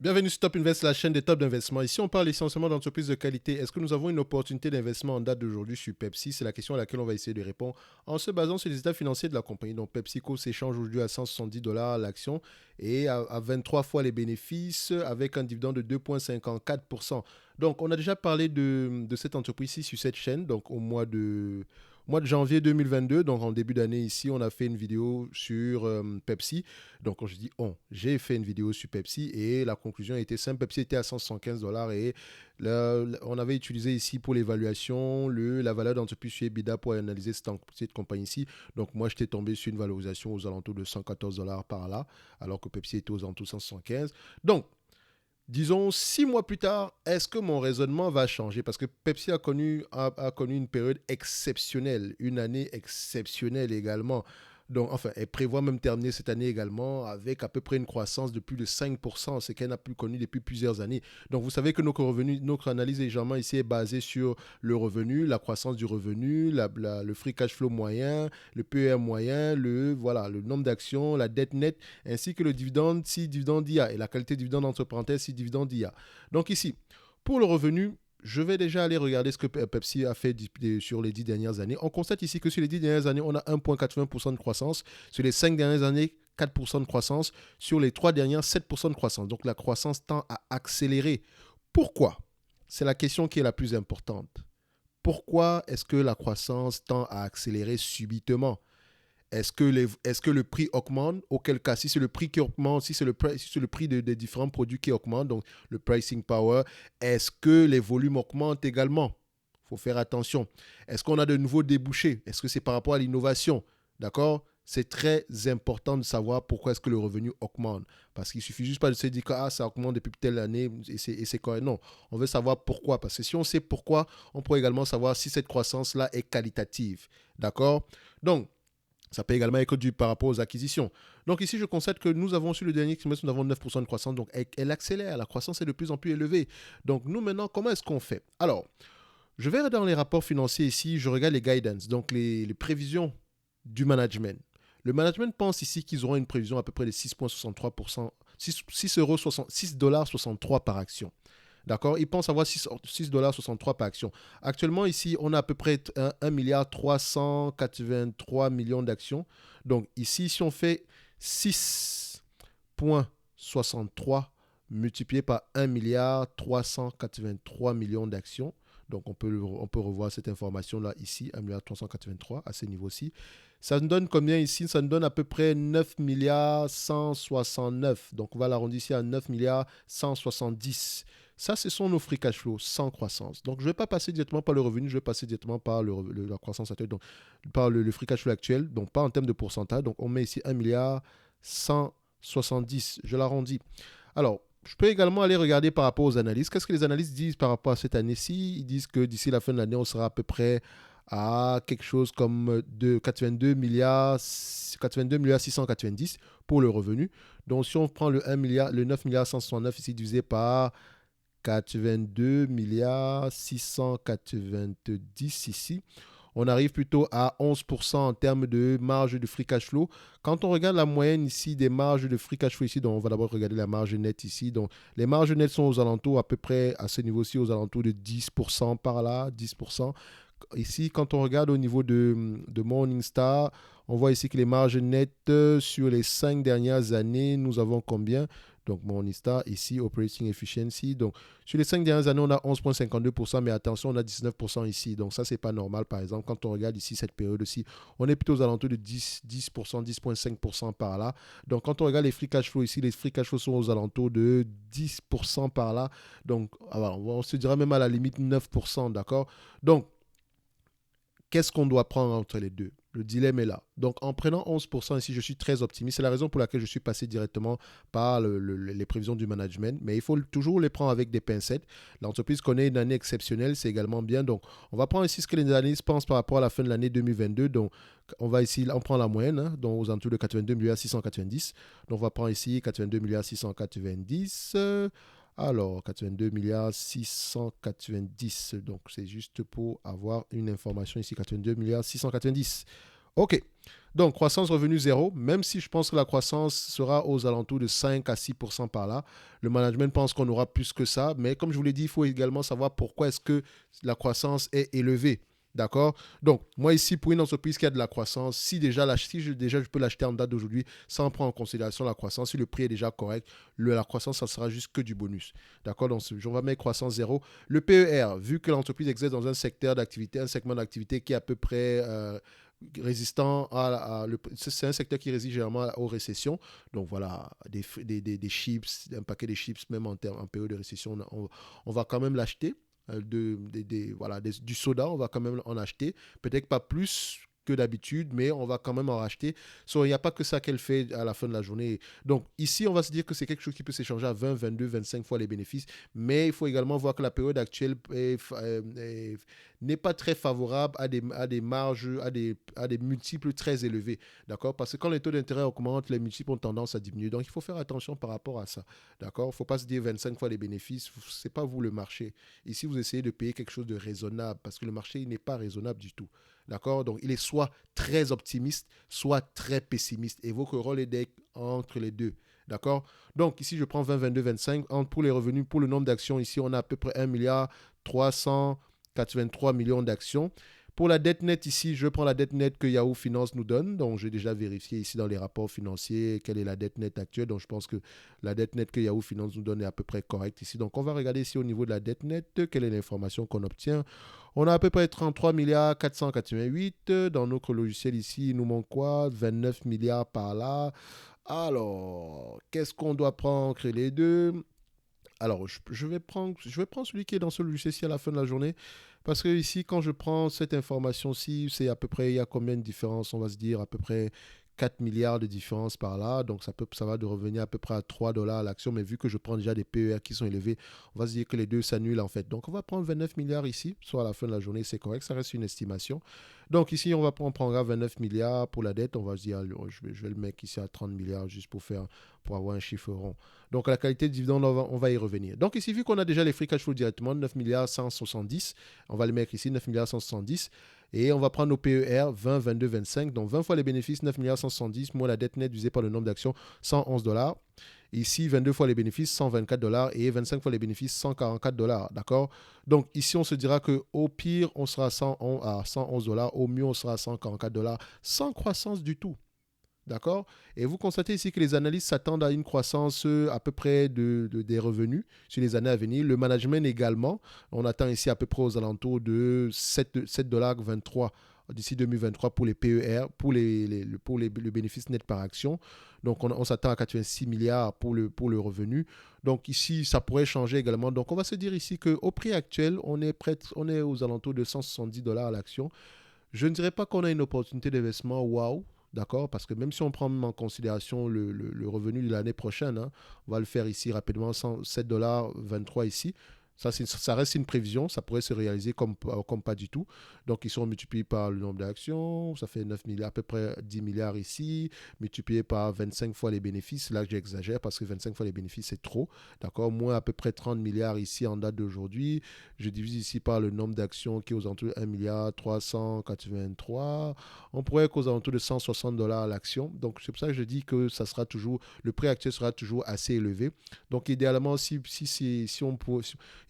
Bienvenue sur Top Invest, la chaîne des tops d'investissement. Ici, on parle essentiellement d'entreprises de qualité. Est-ce que nous avons une opportunité d'investissement en date d'aujourd'hui sur Pepsi? C'est la question à laquelle on va essayer de répondre en se basant sur les états financiers de la compagnie. Donc, PepsiCo s'échange aujourd'hui à 170 $ l'action et à 23 fois les bénéfices avec un dividende de 2,54%. Donc, on a déjà parlé de cette entreprise ici sur cette chaîne, donc au mois de janvier 2022, donc en début d'année ici, on a fait une vidéo sur Pepsi. Donc, quand je dis on, j'ai fait une vidéo sur Pepsi et la conclusion était simple. Pepsi était à 175 $ et là, on avait utilisé ici pour l'évaluation la valeur d'entreprise chez EBITDA pour analyser cette compagnie ici. Donc, moi, j'étais tombé sur une valorisation aux alentours de 114 $ par là, alors que Pepsi était aux alentours de 175. Donc, disons 6 mois plus tard, est-ce que mon raisonnement va changer? Parce que Pepsi a connu une période exceptionnelle, une année exceptionnelle également. Donc, enfin, elle prévoit même terminer cette année également avec à peu près une croissance de plus de 5%, ce qu'elle n'a plus connu depuis plusieurs années. Donc, vous savez que notre analyse légèrement ici est basée sur le revenu, la croissance du revenu, le free cash flow moyen, le PER moyen, voilà, le nombre d'actions, la dette nette ainsi que le dividende si dividende IA et la qualité de dividende entre parenthèses si dividende IA. Donc ici, pour le revenu, je vais déjà aller regarder ce que Pepsi a fait sur les 10 dernières années. On constate ici que sur les 10 dernières années, on a 1,80% de croissance. Sur les 5 dernières années, 4% de croissance. Sur les 3 dernières, 7% de croissance. Donc la croissance tend à accélérer. Pourquoi? C'est la question qui est la plus importante. Pourquoi est-ce que la croissance tend à accélérer subitement? Est-ce que le prix augmente? Auquel cas, si c'est le prix qui augmente, si c'est le prix des différents produits qui augmente, donc le pricing power, est-ce que les volumes augmentent également? Il faut faire attention. Est-ce qu'on a de nouveaux débouchés? Est-ce que c'est par rapport à l'innovation? D'accord? C'est très important de savoir pourquoi est-ce que le revenu augmente. Parce qu'il ne suffit juste pas de se dire que ça augmente depuis telle année et c'est correct. Non, on veut savoir pourquoi. Parce que si on sait pourquoi, on pourrait également savoir si cette croissance-là est qualitative. D'accord? Donc, ça peut également être dû par rapport aux acquisitions. Donc ici, je constate que nous avons sur le dernier trimestre, nous avons 9% de croissance. Donc elle accélère, la croissance est de plus en plus élevée. Donc nous maintenant, comment est-ce qu'on fait? Alors, je vais dans les rapports financiers ici, je regarde les guidance, donc les prévisions du management. Le management pense ici qu'ils auront une prévision à peu près de 6,63%, 6,63 $ par action. D'accord? Ils pensent avoir 6,63 $ par action. Actuellement, ici, on a à peu près 1 milliard 383 millions d'actions. Donc, ici, si on fait 6,63 multiplié par 1 milliard 383 millions d'actions, donc on peut revoir cette information-là ici, 1 milliard 383 à ce niveau-ci. Ça nous donne combien ici? Ça nous donne à peu près 9 milliards 169. Donc on va l'arrondir ici à 9 milliards 170. Ça, ce sont nos free cash flow sans croissance. Donc je ne vais pas passer directement par le revenu, je vais passer directement par la croissance actuelle, donc par le free cash flow actuel, donc pas en termes de pourcentage. Donc on met ici 1 milliard 170. Je l'arrondis. Alors, je peux également aller regarder par rapport aux analyses. Qu'est-ce que les analystes disent par rapport à cette année-ci? Ils disent que d'ici la fin de l'année, on sera à peu près à quelque chose comme de 82 milliards 690 pour le revenu. Donc, si on prend le 1 milliard, le 9 milliards 169 ici divisé par 82 milliards 690 ici, on arrive plutôt à 11% en termes de marge de free cash flow. Quand on regarde la moyenne ici des marges de free cash flow ici, donc on va d'abord regarder la marge nette ici. Donc les marges nettes sont aux alentours à peu près à ce niveau-ci, aux alentours de 10% par là, 10%. Ici, quand on regarde au niveau de Morningstar, on voit ici que les marges nettes sur les 5 dernières années, nous avons combien? Donc Morningstar, ici, Operating Efficiency. Donc sur les 5 dernières années, on a 11,52%, mais attention, on a 19% ici. Donc ça, c'est pas normal. Par exemple, quand on regarde ici cette période-ci, on est plutôt aux alentours de 10%, 10,5% par là. Donc quand on regarde les free cash flow ici, les free cash flow sont aux alentours de 10% par là. Donc alors, on se dirait même à la limite 9%, d'accord? Donc, qu'est-ce qu'on doit prendre entre les deux? Le dilemme est là. Donc, en prenant 11% ici, je suis très optimiste. C'est la raison pour laquelle je suis passé directement par les prévisions du management. Mais il faut toujours les prendre avec des pincettes. L'entreprise connaît une année exceptionnelle, c'est également bien. Donc, on va prendre ici ce que les analystes pensent par rapport à la fin de l'année 2022. Donc, on prend la moyenne, hein, donc aux alentours de 82 milliards 690. Donc, on va prendre ici 82 milliards 690. Alors, 82 milliards 690. Donc, c'est juste pour avoir une information ici. 82 milliards 690. OK. Donc, croissance revenu zéro, même si je pense que la croissance sera aux alentours de 5 à 6% par là. Le management pense qu'on aura plus que ça, mais comme je vous l'ai dit, il faut également savoir pourquoi est-ce que la croissance est élevée. D'accord. Donc, moi ici, pour une entreprise qui a de la croissance, si je peux l'acheter en date d'aujourd'hui sans prendre en considération la croissance, si le prix est déjà correct, la croissance, ça sera juste que du bonus. D'accord. Donc, on va mettre croissance zéro. Le PER, vu que l'entreprise exerce dans un secteur d'activité, un segment d'activité qui est à peu près résistant c'est un secteur qui résiste généralement aux récessions. Donc voilà, des chips, un paquet de chips, même en période de récession, on va quand même l'acheter. Voilà, du soda, on va quand même en acheter. Peut-être pas plus que d'habitude, mais on va quand même en racheter. Il n'y a pas que ça qu'elle fait à la fin de la journée. Donc ici, on va se dire que c'est quelque chose qui peut s'échanger à 20, 22, 25 fois les bénéfices, mais il faut également voir que la période actuelle n'est pas très favorable à des marges, à des multiples très élevés. D'accord. Parce que quand les taux d'intérêt augmentent, les multiples ont tendance à diminuer. Donc il faut faire attention par rapport à ça. D'accord. Il ne faut pas se dire 25 fois les bénéfices. Ce n'est pas vous le marché. Ici, vous essayez de payer quelque chose de raisonnable parce que le marché n'est pas raisonnable du tout. D'accord. Donc il est soit très optimiste, soit très pessimiste. Et votre rôle est d'être entre les deux. D'accord. Donc ici, je prends 20, 22, 25. Pour les revenus, pour le nombre d'actions, ici, on a à peu près 1 milliard 383 millions d'actions. Pour la dette nette ici, je prends la dette nette que Yahoo Finance nous donne. Donc, j'ai déjà vérifié ici dans les rapports financiers quelle est la dette nette actuelle. Donc, je pense que la dette nette que Yahoo Finance nous donne est à peu près correcte ici. Donc, on va regarder ici au niveau de la dette nette, quelle est l'information qu'on obtient. On a à peu près 33 milliards 488. Dans notre logiciel ici, il nous manque quoi? 29 milliards par là. Alors, qu'est-ce qu'on doit prendre entre les deux? Alors, je vais prendre celui qui est dans ce logiciel-ci à la fin de la journée. Parce que ici, quand je prends cette information-ci, c'est à peu près, il y a combien de différences? On va se dire à peu près 4 milliards de différence par là. Donc, ça va de revenir à peu près à 3 dollars l'action. Mais vu que je prends déjà des PER qui sont élevés, on va se dire que les deux s'annulent en fait. Donc, on va prendre 29 milliards ici, soit à la fin de la journée, c'est correct. Ça reste une estimation. Donc, ici, on prendra 29 milliards pour la dette. On va se dire, je vais le mettre ici à 30 milliards juste pour avoir un chiffre rond. Donc, la qualité de dividende, on va y revenir. Donc, ici, vu qu'on a déjà les free cash flow directement, 9 milliards 170, on va les mettre ici, 9 milliards 170. Et on va prendre nos PER 20, 22, 25. Donc 20 fois les bénéfices, 9 milliards 170, moins la dette nette divisée par le nombre d'actions, 111 dollars. Ici, 22 fois les bénéfices, 124 dollars. Et 25 fois les bénéfices, 144 dollars. D'accord. Donc ici, on se dira qu'au pire, on sera à 111 dollars. Au mieux, on sera à 144 dollars. Sans croissance du tout. D'accord. Et vous constatez ici que les analystes s'attendent à une croissance à peu près des revenus sur les années à venir. Le management également, on attend ici à peu près aux alentours de 7,23$ d'ici 2023 pour les PER, le bénéfice net par action. Donc on s'attend à 86 milliards pour le revenu. Donc ici, ça pourrait changer également. Donc on va se dire ici qu'au prix actuel, on est aux alentours de 170$ à l'action. Je ne dirais pas qu'on a une opportunité d'investissement waouh. D'accord. Parce que même si on prend en considération le revenu de l'année prochaine, hein, on va le faire ici rapidement, 7,23$ ici. Ça reste une prévision, ça pourrait se réaliser comme pas du tout. Donc, ils sont multipliés par le nombre d'actions, ça fait 9 milliards, à peu près 10 milliards ici, multiplié par 25 fois les bénéfices. Là, j'exagère parce que 25 fois les bénéfices, c'est trop. D'accord. Moins à peu près 30 milliards ici en date d'aujourd'hui. Je divise ici par le nombre d'actions qui est aux alentours de 1 milliard 383. On pourrait être aux alentours de 160$ l'action. Donc, c'est pour ça que je dis que le prix actuel sera toujours assez élevé. Donc, idéalement,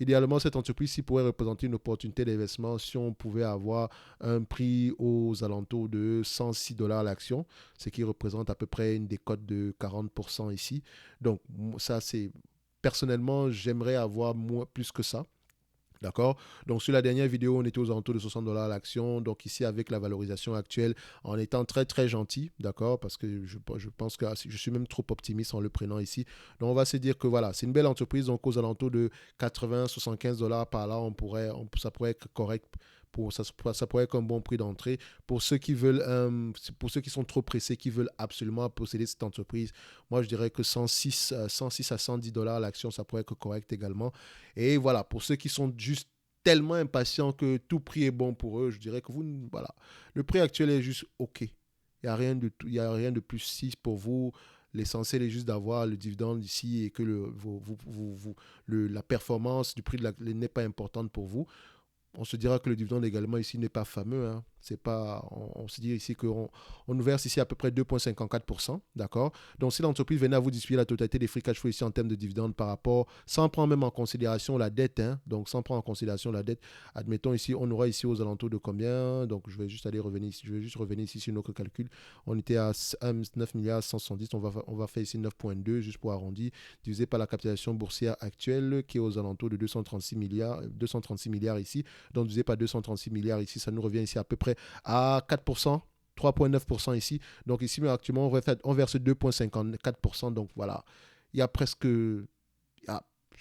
idéalement, cette entreprise pourrait représenter une opportunité d'investissement si on pouvait avoir un prix aux alentours de 106$ l'action, ce qui représente à peu près une décote de 40% ici. Donc, ça, c'est personnellement, j'aimerais avoir plus que ça. D'accord. Donc, sur la dernière vidéo, on était aux alentours de 60$ l'action. Donc, ici, avec la valorisation actuelle, en étant très, très gentil, d'accord, parce que je pense que je suis même trop optimiste en le prenant ici. Donc, on va se dire que voilà, c'est une belle entreprise. Donc, aux alentours de 80-75$ par là, ça pourrait être correct. Ça pourrait être un bon prix d'entrée pour ceux qui sont trop pressés, qui veulent absolument posséder cette entreprise. Moi, je dirais que 106 à 110$ l'action, ça pourrait être correct également. Et voilà, pour ceux qui sont juste tellement impatients que tout prix est bon pour eux, je dirais que voilà, le prix actuel est juste OK. Il n'y a rien de tout, il y a rien de plus si pour vous. L'essentiel est juste d'avoir le dividende ici et que la performance du prix n'est pas importante pour vous. On se dira que le dividende également ici n'est pas fameux. Hein. C'est pas, on se dit ici qu'on nous verse ici à peu près 2,54%. D'accord? Donc, si l'entreprise venait à vous distribuer la totalité des free cash flow ici en termes de dividendes par rapport, sans prendre même en considération la dette, hein, donc sans prendre en considération la dette, admettons ici, on aura ici aux alentours de combien? Donc, je vais juste revenir ici. Je vais juste revenir ici sur notre calcul. On était à 9 milliards 170. On va faire ici 9,2 juste pour arrondir, divisé par la capitalisation boursière actuelle qui est aux alentours de 236 milliards ici. Donc, divisé par 236 milliards ici, ça nous revient ici à peu près à 4%. 3,9% ici. Donc ici, mais actuellement, on verse 2,54%. Donc voilà, il y a presque...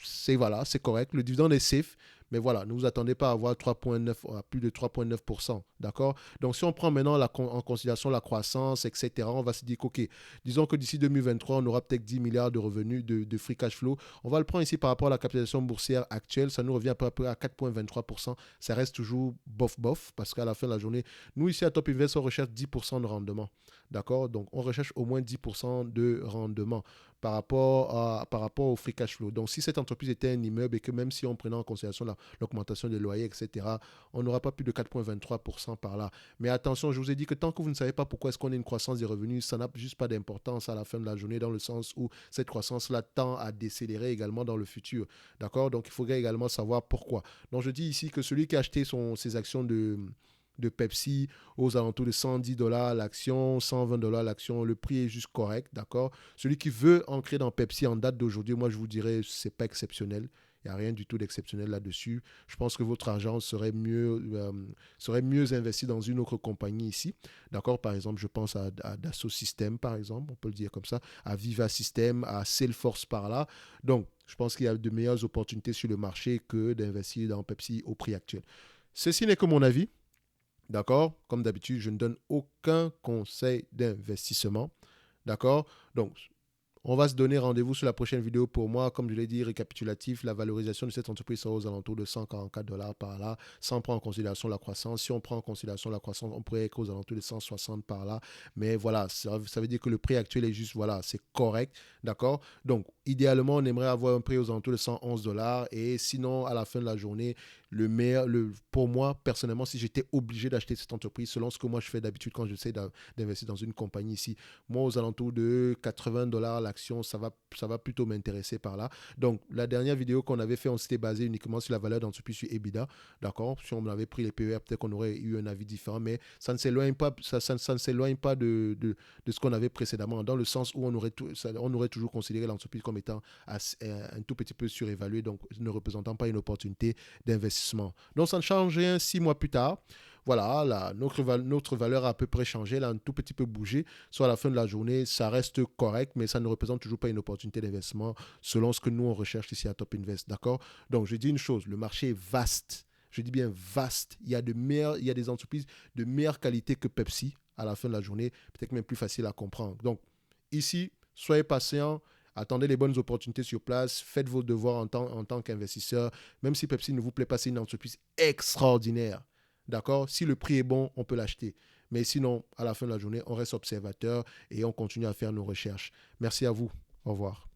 c'est correct. Le dividende est safe. Mais voilà, ne vous attendez pas à avoir 3,9, à plus de 3,9%. D'accord? Donc, si on prend maintenant en considération la croissance, etc., on va se dire qu'OK, disons que d'ici 2023, on aura peut-être 10 milliards de revenus de free cash flow. On va le prendre ici par rapport à la capitalisation boursière actuelle. Ça nous revient à peu près à 4,23%. Ça reste toujours bof, parce qu'à la fin de la journée, nous, ici à Top Invest, on recherche 10% de rendement. D'accord? Donc, on recherche au moins 10% de rendement par rapport au free cash flow. Donc, si cette entreprise était un immeuble et que même si on prenait en considération l'augmentation des loyers, etc., on n'aura pas plus de 4,23% par là. Mais attention, je vous ai dit que tant que vous ne savez pas pourquoi est-ce qu'on a une croissance des revenus, ça n'a juste pas d'importance à la fin de la journée dans le sens où cette croissance-là tend à décélérer également dans le futur. D'accord? Donc, il faudrait également savoir pourquoi. Donc, je dis ici que celui qui a acheté ses actions de Pepsi aux alentours de 110 dollars l'action, 120 dollars l'action, le prix est juste correct, d'accord? Celui qui veut ancrer dans Pepsi en date d'aujourd'hui, moi je vous dirais, c'est pas exceptionnel. Il n'y a rien du tout d'exceptionnel là-dessus. Je pense que votre argent serait mieux investi dans une autre compagnie ici. D'accord? Par exemple, je pense à Dassault Systèmes, par exemple, on peut le dire comme ça, à Viva System, à Salesforce par là. Donc, je pense qu'il y a de meilleures opportunités sur le marché que d'investir dans Pepsi au prix actuel. Ceci n'est que mon avis. D'accord? Comme d'habitude, je ne donne aucun conseil d'investissement. D'accord? Donc, on va se donner rendez-vous sur la prochaine vidéo. Pour moi, comme je l'ai dit, récapitulatif, la valorisation de cette entreprise sera aux alentours de 144 dollars par là, sans prendre en considération la croissance. Si on prend en considération la croissance, on pourrait être aux alentours de 160 par là. Mais voilà, ça veut dire que le prix actuel est juste, voilà, c'est correct. D'accord? Donc, idéalement, on aimerait avoir un prix aux alentours de 111 dollars. Et sinon, à la fin de la journée, pour moi, personnellement, si j'étais obligé d'acheter cette entreprise, selon ce que moi je fais d'habitude quand j'essaie d'investir dans une compagnie ici, moi, aux alentours de 80 dollars l'action, ça va plutôt m'intéresser par là. Donc, la dernière vidéo qu'on avait fait, on s'était basé uniquement sur la valeur d'entreprise sur EBITDA. D'accord? Si on avait pris les PER, peut-être qu'on aurait eu un avis différent, mais ça ne s'éloigne pas, ça ne s'éloigne pas de ce qu'on avait précédemment, dans le sens où on aurait toujours considéré l'entreprise comme étant un tout petit peu surévaluée, donc ne représentant pas une opportunité d'investissement. Donc, ça ne change rien 6 mois plus tard. Voilà, notre valeur a à peu près changé, elle a un tout petit peu bougé. Soit à la fin de la journée, ça reste correct, mais ça ne représente toujours pas une opportunité d'investissement selon ce que nous, on recherche ici à Top Invest. D'accord? Donc, je dis une chose, le marché est vaste. Je dis bien vaste. Il y a des entreprises de meilleure qualité que Pepsi à la fin de la journée, peut-être même plus facile à comprendre. Donc, ici, soyez patient. Attendez les bonnes opportunités sur place. Faites vos devoirs en tant qu'investisseur. Même si Pepsi ne vous plaît pas, c'est une entreprise extraordinaire. D'accord? Si le prix est bon, on peut l'acheter. Mais sinon, à la fin de la journée, on reste observateur et on continue à faire nos recherches. Merci à vous. Au revoir.